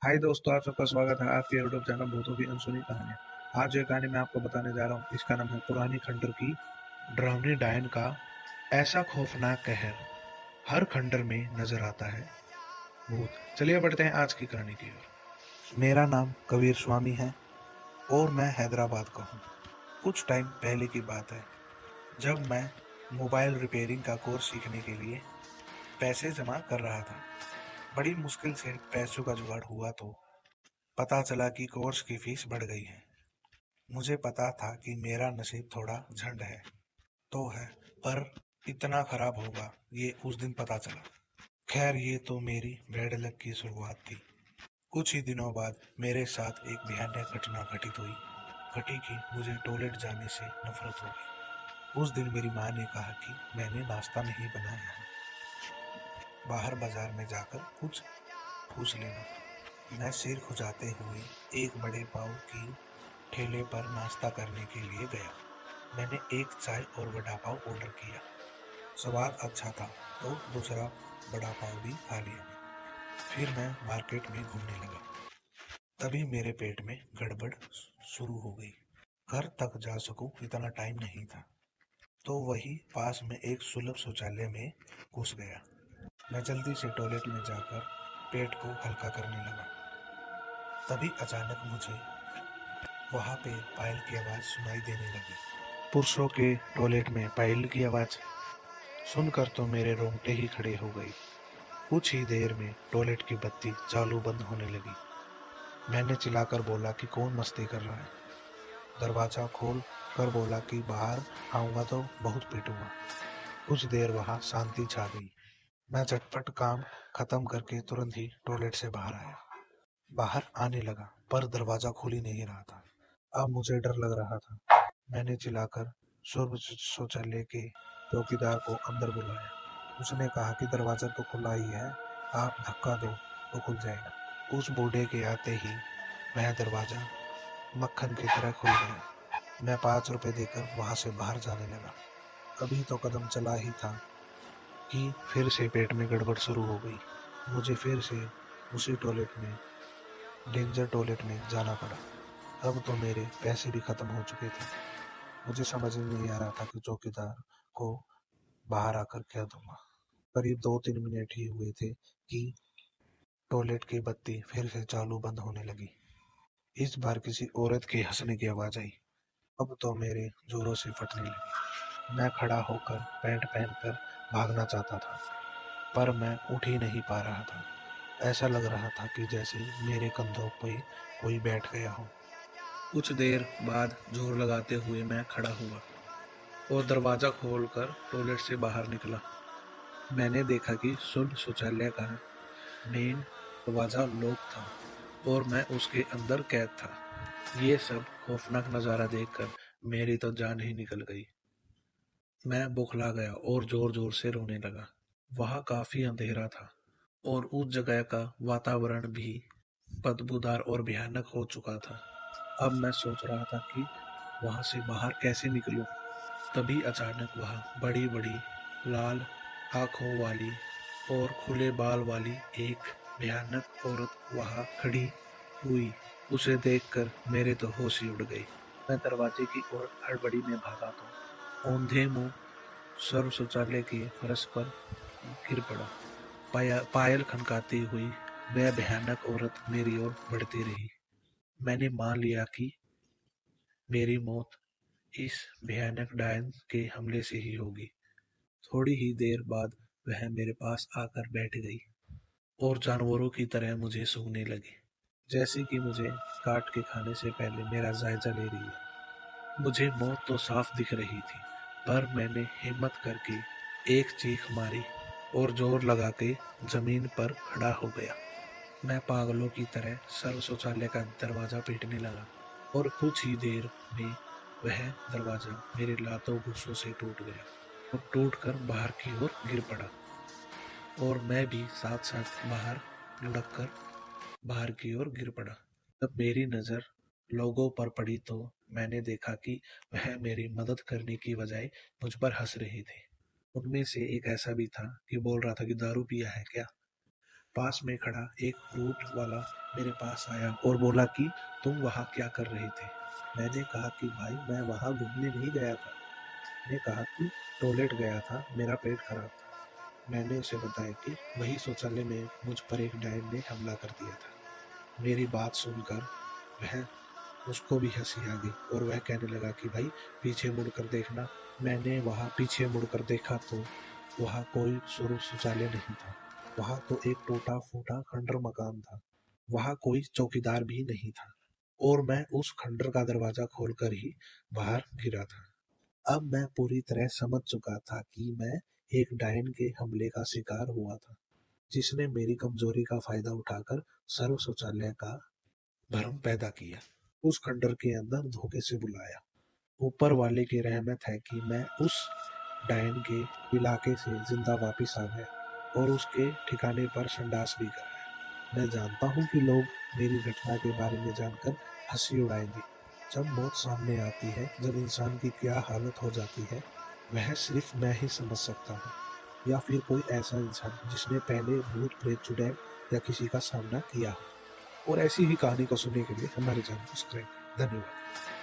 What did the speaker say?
हाय दोस्तों, आप सबका स्वागत है आपके यूट्यूब चैनल भूतों की अनसुनी कहानी। आज जो कहानी मैं आपको बताने जा रहा हूँ, इसका नाम है पुरानी खंडर की डरावनी डायन का ऐसा खौफनाक कहर। हर खंडर में नजर आता है भूत। चलिए बढ़ते हैं आज की कहानी की ओर। मेरा नाम कबीर स्वामी है और मैं हैदराबाद का हूँ। कुछ टाइम पहले की बात है, जब मैं मोबाइल रिपेयरिंग का कोर्स सीखने के लिए पैसे जमा कर रहा था। बड़ी मुश्किल से पैसों का जुगाड़ हुआ तो पता चला कि कोर्स की फीस बढ़ गई है। मुझे पता था कि मेरा नसीब थोड़ा झंड है तो है, पर इतना खराब होगा ये उस दिन पता चला। खैर, ये तो मेरी बैड लक की शुरुआत थी। कुछ ही दिनों बाद मेरे साथ एक भयानक घटना घटित हुई। घटी कि मुझे टॉयलेट जाने से नफरत हो गई। उस दिन मेरी माँ ने कहा कि मैंने नाश्ता नहीं बनाया है, बाहर बाजार में जाकर कुछ ठूस लेना। मैं सिर खुजाते हुए एक बड़े पाव की ठेले पर नाश्ता करने के लिए गया। मैंने एक चाय और वड़ा पाव ऑर्डर किया। स्वाद अच्छा था तो दूसरा वड़ा पाव भी खा लिया। फिर मैं मार्केट में घूमने लगा। तभी मेरे पेट में गड़बड़ शुरू हो गई। घर तक जा सकूं इतना टाइम नहीं था, तो वही पास में एक सुलभ शौचालय में घुस गया। मैं जल्दी से टॉयलेट में जाकर पेट को हल्का करने लगा। तभी अचानक मुझे वहां पे पायल की आवाज सुनाई देने लगी। पुरुषों के टॉयलेट में पायल की आवाज सुनकर तो मेरे रोंगटे ही खड़े हो गए। कुछ ही देर में टॉयलेट की बत्ती चालू बंद होने लगी। मैंने चिल्लाकर बोला कि कौन मस्ती कर रहा है। दरवाजा खोल कर बोला कि बाहर आऊंगा तो बहुत पीटूंगा। कुछ देर वहां शांति छा गई। मैं झटपट काम खत्म करके तुरंत ही टॉयलेट से बाहर आया। बाहर आने लगा पर दरवाजा खुल ही नहीं रहा था। अब मुझे डर लग रहा था। मैंने चिल्लाकर शौचालय के चौकीदार को अंदर बुलाया। उसने कहा कि दरवाजा तो खुला ही है, आप धक्का दो तो खुल जाएगा। उस बूढ़े के आते ही वह दरवाजा मक्खन की तरह खुल गया। मैं 5 रुपए देकर वहां से बाहर जाने लगा। अभी तो कदम चला ही था कि फिर से पेट में गड़बड़ शुरू हो गई। मुझे फिर से उसी टॉयलेट में, डेंजर टॉयलेट में जाना पड़ा। अब तो मेरे पैसे भी खत्म हो चुके थे। मुझे समझ ही नहीं आ रहा था कि चौकीदार को बाहर आकर क्या दूंगा। करीब 2-3 मिनट ही हुए थे कि टॉयलेट की बत्ती फिर से चालू बंद होने लगी। इस बार किसी औरत के हंसने की आवाज आई। अब तो मेरे जोरों से फटने लगी। मैं खड़ा होकर पैंट पहनकर भागना चाहता था, पर मैं उठ ही नहीं पा रहा था। ऐसा लग रहा था कि जैसे मेरे कंधों पे कोई बैठ गया हो। कुछ देर बाद जोर लगाते हुए मैं खड़ा हुआ और दरवाजा खोलकर टॉयलेट से बाहर निकला। मैंने देखा कि शुद्ध शौचालय का मेन दरवाजा लॉक था और मैं उसके अंदर कैद था। ये सब खौफनाक नजारा देखकर मेरी तो जान ही निकल गई। मैं बौखला गया और जोर जोर से रोने लगा। वहां काफी अंधेरा था और उस जगह का वातावरण भी बदबूदार और भयानक हो चुका था। अब मैं सोच रहा था कि वहां से बाहर कैसे निकलूं। तभी अचानक वहां बड़ी बड़ी लाल आंखों वाली और खुले बाल वाली एक भयानक औरत वहां खड़ी हुई। उसे देखकर मेरे तो होश ही उड़ गए। मैं दरवाजे की ओर हड़बड़ी में भागा तो औंधे मुंह सर्व शौचालय के फर्श पर गिर पड़ा। पायल खनकाती हुई वह भयानक औरत मेरी ओर बढ़ती रही। मैंने मान लिया कि मेरी मौत इस भयानक डायन के हमले से ही होगी। थोड़ी ही देर बाद वह मेरे पास आकर बैठ गई और जानवरों की तरह मुझे सूंघने लगी, जैसे कि मुझे काट के खाने से पहले मेरा जायजा ले रही है। मुझे मौत तो साफ दिख रही थी, पर मैंने हिम्मत करके एक चीख मारी और जोर लगा के जमीन पर खड़ा हो गया। मैं पागलों की तरह सर्व शौचालय का दरवाजा पीटने लगा और कुछ ही देर में वह दरवाजा मेरे लातों घुसों से टूट गया और टूटकर बाहर की ओर गिर पड़ा और मैं भी साथ साथ बाहर लुढ़क कर बाहर की ओर गिर पड़ा। तब मेरी नजर लोगों पर पड़ी तो मैंने देखा कि वह मेरी मदद करने की बजाय मुझ पर हंस रहे थे। उनमें से एक ऐसा भी था कि बोल रहा था कि दारू पिया है क्या। पास में खड़ा एक फ्रूट वाला मेरे पास आया और बोला कि तुम वहाँ क्या कर रहे थे। मैंने कहा कि भाई मैं वहाँ घूमने नहीं गया था। मैंने कहा कि टॉयलेट गया था, मेरा पेट खराब था। मैंने उसे बताया कि वही शौचालय में मुझ पर एक डायन ने हमला कर दिया था। मेरी बात सुनकर वह उसको भी हंसी आ गई और वह कहने लगा कि भाई पीछे मुड़कर देखना। मैंने वहाँ पीछे मुड़कर देखा तो वहाँ कोई शौचालय नहीं था। वहाँ तो एक टूटा फूटा खंडर मकान था। वहाँ कोई चौकीदार भी नहीं था और मैं उस खंडर का दरवाजा खोलकर ही बाहर गिरा था। अब मैं पूरी तरह समझ चुका था कि मैं एक डायन के हमले का शिकार हुआ था, जिसने मेरी कमजोरी का फायदा उठाकर सर्व शौचालय का भ्रम पैदा किया, उस खंडर के अंदर धोखे से बुलाया। ऊपर वाले की रहमत है कि मैं उस डायन के इलाके से जिंदा वापस आ गया और उसके ठिकाने पर संडास भी कराया। मैं जानता हूँ कि लोग मेरी घटना के बारे में जानकर हंसी उड़ाएंगे। जब मौत सामने आती है, जब इंसान की क्या हालत हो जाती है, वह सिर्फ मैं ही समझ सकता हूँ, या फिर कोई ऐसा इंसान जिसने पहले भूत प्रेत चुड़ैल या किसी का सामना किया हो। और ऐसी ही कहानी को सुनने के लिए हमारे चैनल को सब्सक्राइब करें। धन्यवाद।